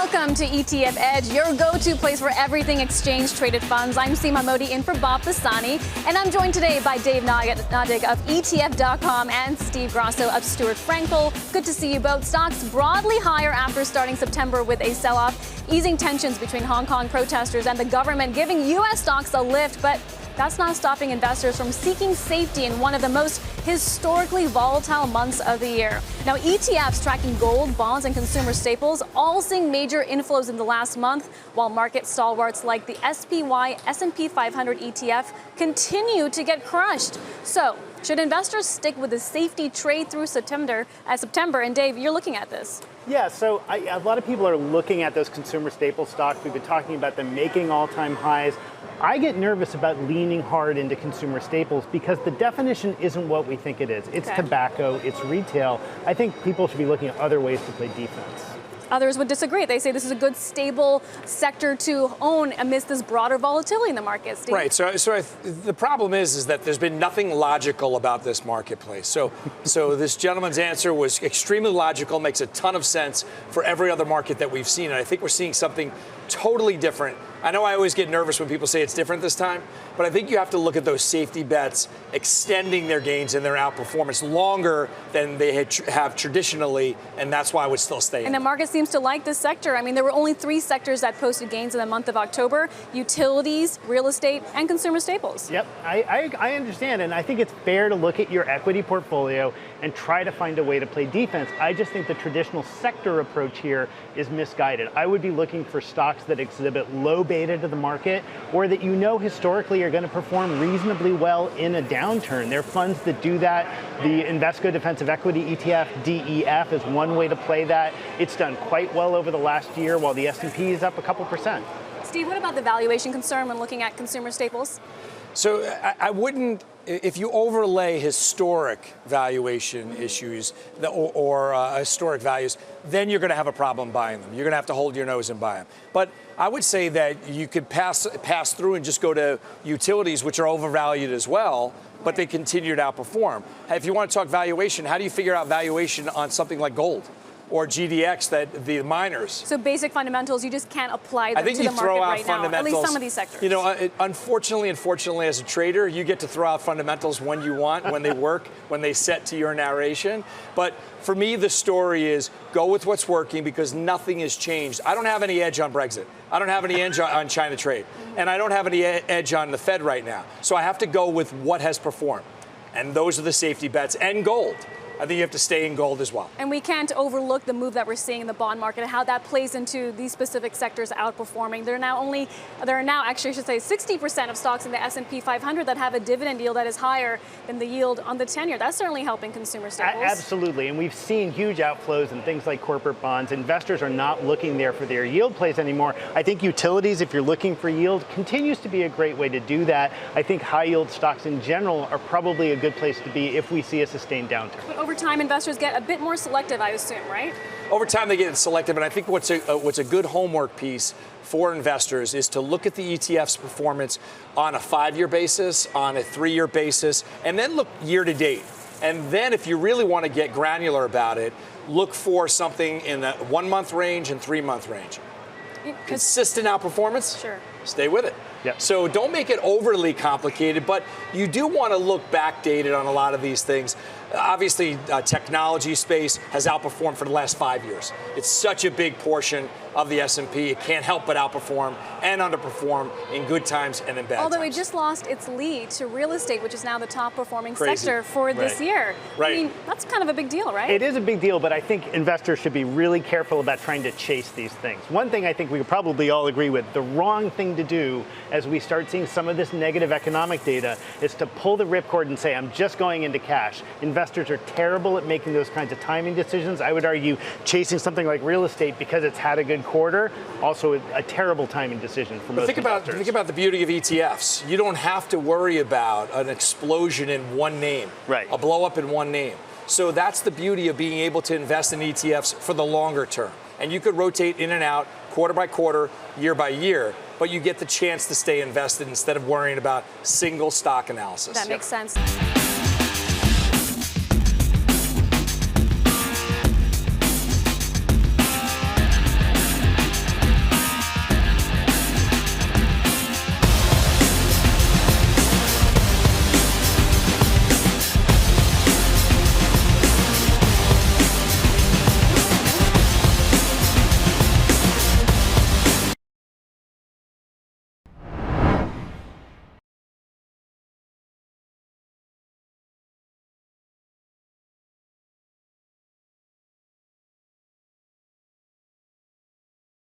Welcome to ETF Edge, your go-to place for everything exchange-traded funds. I'm Seema Mody in for Bob Pisani, and I'm joined today by Dave Nadig of ETF.com and Steve Grasso of Stuart Frankel. Good to see you both. Stocks broadly higher after starting September with a sell-off, easing tensions between Hong Kong protesters and the government, giving U.S. stocks a lift, but that's not stopping investors from seeking safety in one of the most historically volatile months of the year. Now, ETFs tracking gold, bonds, and consumer staples all seeing major inflows in the last month, while market stalwarts like the SPY S&P 500 ETF continue to get crushed. So, should investors stick with the safety trade through September? And Dave, you're looking at this. Yeah, so a lot of people are looking at those consumer staple stocks. We've been talking about them making all-time highs. I get nervous about leaning hard into consumer staples because the definition isn't what we think it is. It's tobacco, it's retail. I think people should be looking at other ways to play defense. Others would disagree. They say this is a good, stable sector to own amidst this broader volatility in the market. Steve? Right. So the problem is that there's been nothing logical about this marketplace. So this gentleman's answer was extremely logical, makes a ton of sense for every other market that we've seen. And I think we're seeing something totally different. I know I always get nervous when people say it's different this time, but I think you have to look at those safety bets extending their gains and their outperformance longer than they have traditionally, and that's why I would still stay in. And the market seems to like this sector. I mean, there were only 3 sectors that posted gains in the month of October: utilities, real estate, and consumer staples. Yep, I understand, and I think it's fair to look at your equity portfolio and try to find a way to play defense. I just think the traditional sector approach here is misguided. I would be looking for stocks that exhibit low beta to the market, or that you know historically are going to perform reasonably well in a downturn. There are funds that do that. The Invesco Defensive Equity ETF, DEF, is one way to play that. It's done quite well over the last year, while the S&P is up a couple percent. Steve, what about the valuation concern when looking at consumer staples? So I wouldn't, if you overlay historic valuation issues or historic values, then you're going to have a problem buying them. You're going to have to hold your nose and buy them. But I would say that you could pass through and just go to utilities, which are overvalued as well, but they continue to outperform. If you want to talk valuation, how do you figure out valuation on something like gold or GDX, that the miners? So basic fundamentals, you just can't apply them I think to you the throw market out right fundamentals. now, at least some of these sectors. You know, unfortunately and fortunately, as a trader, you get to throw out fundamentals when you want, when they work, when they set to your narration. But for me, the story is go with what's working because nothing has changed. I don't have any edge on Brexit. I don't have any edge on China trade. And I don't have any edge on the Fed right now. So I have to go with what has performed. And those are the safety bets, and gold. I think you have to stay in gold as well. And we can't overlook the move that we're seeing in the bond market and how that plays into these specific sectors outperforming. There are now actually, I should say, 60% of stocks in the S&P 500 that have a dividend yield that is higher than the yield on the 10-year. That's certainly helping consumer staples. Absolutely, and we've seen huge outflows in things like corporate bonds. Investors are not looking there for their yield plays anymore. I think utilities, if you're looking for yield, continues to be a great way to do that. I think high yield stocks in general are probably a good place to be if we see a sustained downturn. But over time, investors get a bit more selective, I assume, right? Over time, they get selective, and I think what's a good homework piece for investors is to look at the ETF's performance on a 5-year basis, on a 3-year basis, and then look year to date. And then if you really want to get granular about it, look for something in the 1-month range and 3-month range. Consistent outperformance? Sure. Stay with it. Yep. So don't make it overly complicated, but you do want to look backdated on a lot of these things. Obviously, technology space has outperformed for the last 5 years. It's such a big portion of the S&P. It can't help but outperform and underperform in good times and in bad times. Although it just lost its lead to real estate, which is now the top performing sector for this year. Right. I mean, that's kind of a big deal, right? It is a big deal, but I think investors should be really careful about trying to chase these things. One thing I think we could probably all agree with, the wrong thing to do as we start seeing some of this negative economic data is to pull the ripcord and say, I'm just going into cash. Investors are terrible at making those kinds of timing decisions. I would argue chasing something like real estate because it's had a good quarter, also a terrible timing decision for most investors. Think about the beauty of ETFs. You don't have to worry about an explosion in one name, right? A blow up in one name. So that's the beauty of being able to invest in ETFs for the longer term. And you could rotate in and out quarter by quarter, year by year, but you get the chance to stay invested instead of worrying about single stock analysis. That makes sense.